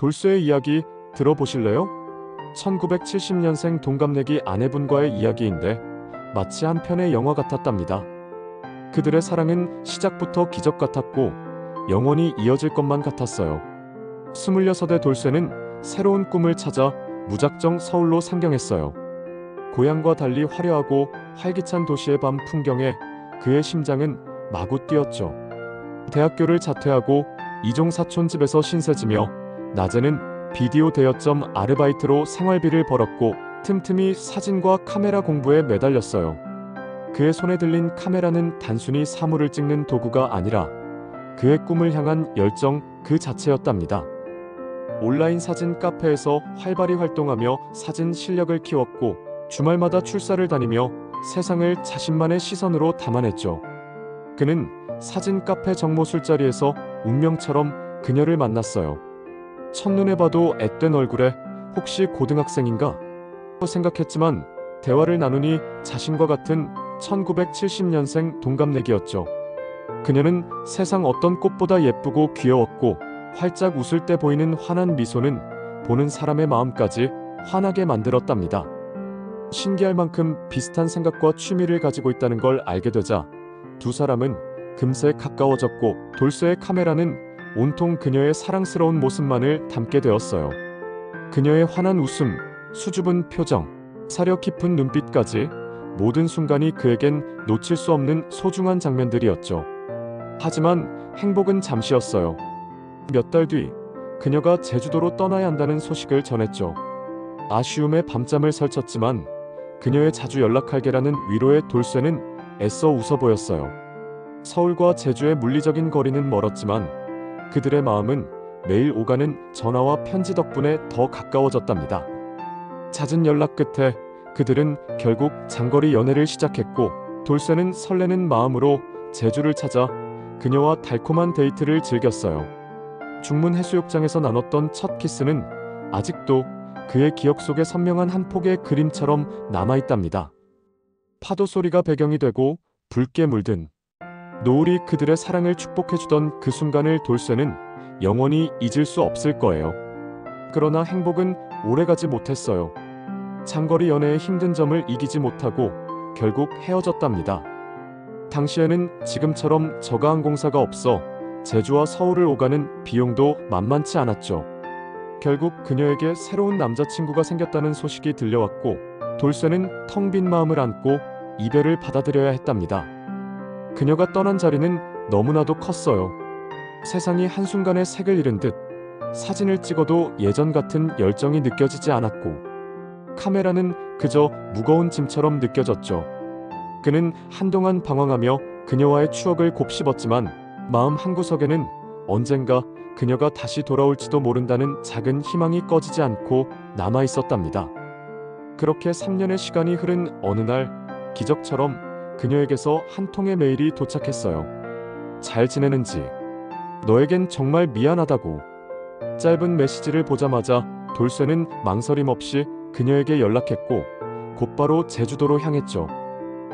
돌쇠의 이야기 들어보실래요? 1970년생 동갑내기 아내분과의 이야기인데 마치 한 편의 영화 같았답니다. 그들의 사랑은 시작부터 기적 같았고 영원히 이어질 것만 같았어요. 26의 돌쇠는 새로운 꿈을 찾아 무작정 서울로 상경했어요. 고향과 달리 화려하고 활기찬 도시의 밤 풍경에 그의 심장은 마구 뛰었죠. 대학교를 자퇴하고 이종 사촌 집에서 신세지며 낮에는 비디오 대여점 아르바이트로 생활비를 벌었고 틈틈이 사진과 카메라 공부에 매달렸어요. 그의 손에 들린 카메라는 단순히 사물을 찍는 도구가 아니라 그의 꿈을 향한 열정 그 자체였답니다. 온라인 사진 카페에서 활발히 활동하며 사진 실력을 키웠고 주말마다 출사를 다니며 세상을 자신만의 시선으로 담아냈죠. 그는 사진 카페 정모 술자리에서 운명처럼 그녀를 만났어요. 첫눈에 봐도 앳된 얼굴에 혹시 고등학생인가? 생각했지만 대화를 나누니 자신과 같은 1970년생 동갑내기였죠. 그녀는 세상 어떤 꽃보다 예쁘고 귀여웠고 활짝 웃을 때 보이는 환한 미소는 보는 사람의 마음까지 환하게 만들었답니다. 신기할 만큼 비슷한 생각과 취미를 가지고 있다는 걸 알게 되자 두 사람은 금세 가까워졌고 돌쇠의 카메라는 온통 그녀의 사랑스러운 모습만을 담게 되었어요. 그녀의 환한 웃음, 수줍은 표정, 사려 깊은 눈빛까지 모든 순간이 그에겐 놓칠 수 없는 소중한 장면들이었죠. 하지만 행복은 잠시였어요. 몇 달 뒤 그녀가 제주도로 떠나야 한다는 소식을 전했죠. 아쉬움에 밤잠을 설쳤지만 그녀의 자주 연락할 게라는 위로의 돌쇠는 애써 웃어 보였어요. 서울과 제주의 물리적인 거리는 멀었지만 그들의 마음은 매일 오가는 전화와 편지 덕분에 더 가까워졌답니다. 잦은 연락 끝에 그들은 결국 장거리 연애를 시작했고 돌쇠는 설레는 마음으로 제주를 찾아 그녀와 달콤한 데이트를 즐겼어요. 중문 해수욕장에서 나눴던 첫 키스는 아직도 그의 기억 속에 선명한 한 폭의 그림처럼 남아있답니다. 파도 소리가 배경이 되고 붉게 물든 노을이 그들의 사랑을 축복해주던 그 순간을 돌쇠는 영원히 잊을 수 없을 거예요. 그러나 행복은 오래가지 못했어요. 장거리 연애의 힘든 점을 이기지 못하고 결국 헤어졌답니다. 당시에는 지금처럼 저가항공사가 없어 제주와 서울을 오가는 비용도 만만치 않았죠. 결국 그녀에게 새로운 남자친구가 생겼다는 소식이 들려왔고 돌쇠는 텅 빈 마음을 안고 이별을 받아들여야 했답니다. 그녀가 떠난 자리는 너무나도 컸어요. 세상이 한순간에 색을 잃은 듯 사진을 찍어도 예전 같은 열정이 느껴지지 않았고 카메라는 그저 무거운 짐처럼 느껴졌죠. 그는 한동안 방황하며 그녀와의 추억을 곱씹었지만 마음 한구석에는 언젠가 그녀가 다시 돌아올지도 모른다는 작은 희망이 꺼지지 않고 남아있었답니다. 그렇게 3년의 시간이 흐른 어느 날 기적처럼 그녀에게서 한 통의 메일이 도착했어요. 잘 지내는지, 너에겐 정말 미안하다고. 짧은 메시지를 보자마자 돌쇠는 망설임 없이 그녀에게 연락했고 곧바로 제주도로 향했죠.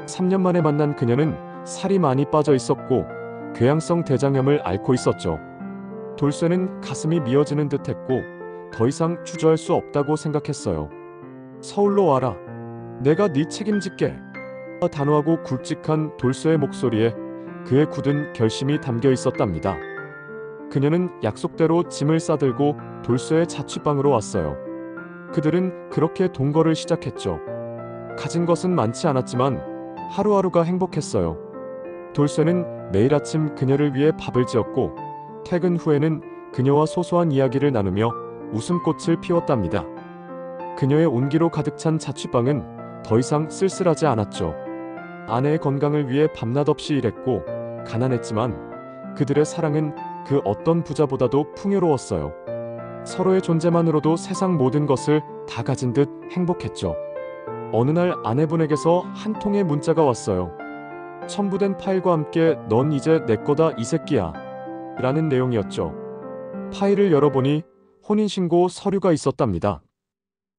3년 만에 만난 그녀는 살이 많이 빠져 있었고 궤양성 대장염을 앓고 있었죠. 돌쇠는 가슴이 미어지는 듯 했고 더 이상 주저할 수 없다고 생각했어요. 서울로 와라. 내가 네 책임질게. 단호하고 굵직한 돌쇠의 목소리에 그의 굳은 결심이 담겨 있었답니다. 그녀는 약속대로 짐을 싸들고 돌쇠의 자취방으로 왔어요. 그들은 그렇게 동거를 시작했죠. 가진 것은 많지 않았지만 하루하루가 행복했어요. 돌쇠는 매일 아침 그녀를 위해 밥을 지었고 퇴근 후에는 그녀와 소소한 이야기를 나누며 웃음꽃을 피웠답니다. 그녀의 온기로 가득 찬 자취방은 더 이상 쓸쓸하지 않았죠. 아내의 건강을 위해 밤낮 없이 일했고 가난했지만 그들의 사랑은 그 어떤 부자보다도 풍요로웠어요. 서로의 존재만으로도 세상 모든 것을 다 가진 듯 행복했죠. 어느 날 아내분에게서 한 통의 문자가 왔어요. 첨부된 파일과 함께 넌 이제 내 거다 이 새끼야 라는 내용이었죠. 파일을 열어보니 혼인신고 서류가 있었답니다.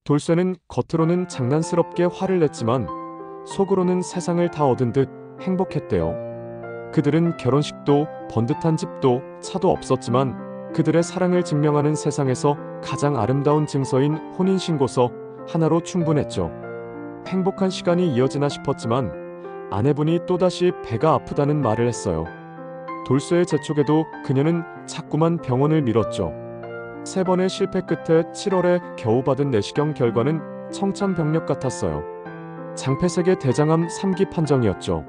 돌쇠는 겉으로는 장난스럽게 화를 냈지만 속으로는 세상을 다 얻은 듯 행복했대요. 그들은 결혼식도 번듯한 집도 차도 없었지만 그들의 사랑을 증명하는 세상에서 가장 아름다운 증서인 혼인신고서 하나로 충분했죠. 행복한 시간이 이어지나 싶었지만 아내분이 또다시 배가 아프다는 말을 했어요. 돌쇠의 재촉에도 그녀는 자꾸만 병원을 미뤘죠. 3번의 실패 끝에 7월에 겨우 받은 내시경 결과는 청천벽력 같았어요. 장폐색의 대장암 3기 판정이었죠.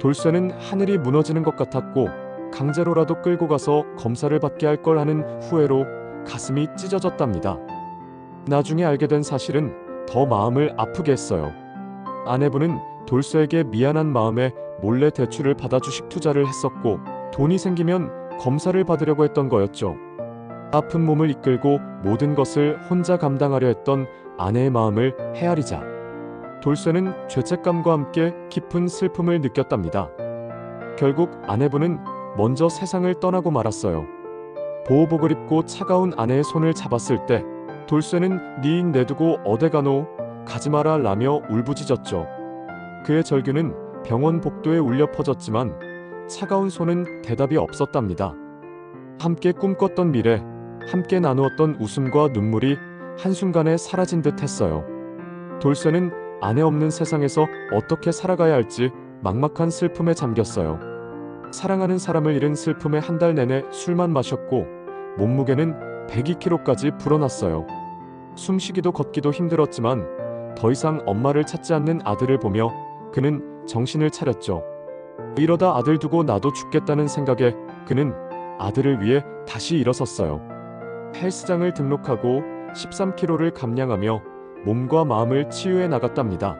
돌쇠는 하늘이 무너지는 것 같았고 강제로라도 끌고 가서 검사를 받게 할 걸 하는 후회로 가슴이 찢어졌답니다. 나중에 알게 된 사실은 더 마음을 아프게 했어요. 아내분은 돌쇠에게 미안한 마음에 몰래 대출을 받아 주식 투자를 했었고 돈이 생기면 검사를 받으려고 했던 거였죠. 아픈 몸을 이끌고 모든 것을 혼자 감당하려 했던 아내의 마음을 헤아리자 돌쇠는 죄책감과 함께 깊은 슬픔을 느꼈답니다. 결국 아내분은 먼저 세상을 떠나고 말았어요. 보호복을 입고 차가운 아내의 손을 잡았을 때 돌쇠는 니인 내두고 어디 가노? 가지마라 라며 울부짖었죠. 그의 절규는 병원 복도에 울려 퍼졌지만 차가운 손은 대답이 없었답니다. 함께 꿈꿨던 미래, 함께 나누었던 웃음과 눈물이 한순간에 사라진 듯 했어요. 돌쇠는 아내 없는 세상에서 어떻게 살아가야 할지 막막한 슬픔에 잠겼어요. 사랑하는 사람을 잃은 슬픔에 한 달 내내 술만 마셨고 몸무게는 102kg까지 불어났어요. 숨쉬기도 걷기도 힘들었지만 더 이상 엄마를 찾지 않는 아들을 보며 그는 정신을 차렸죠. 이러다 아들 두고 나도 죽겠다는 생각에 그는 아들을 위해 다시 일어섰어요. 헬스장을 등록하고 13kg를 감량하며 몸과 마음을 치유해 나갔답니다.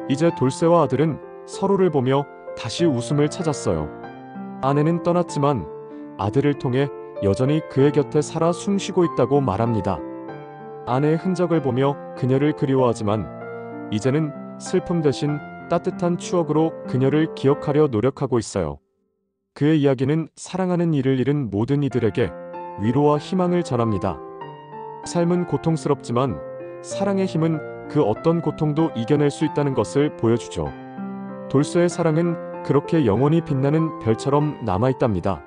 이제 돌쇠와 아들은 서로를 보며 다시 웃음을 찾았어요. 아내는 떠났지만 아들을 통해 여전히 그의 곁에 살아 숨쉬고 있다고 말합니다. 아내의 흔적을 보며 그녀를 그리워하지만 이제는 슬픔 대신 따뜻한 추억으로 그녀를 기억하려 노력하고 있어요. 그의 이야기는 사랑하는 이를 잃은 모든 이들에게 위로와 희망을 전합니다. 삶은 고통스럽지만 사랑의 힘은 그 어떤 고통도 이겨낼 수 있다는 것을 보여주죠. 돌쇠의 사랑은 그렇게 영원히 빛나는 별처럼 남아있답니다.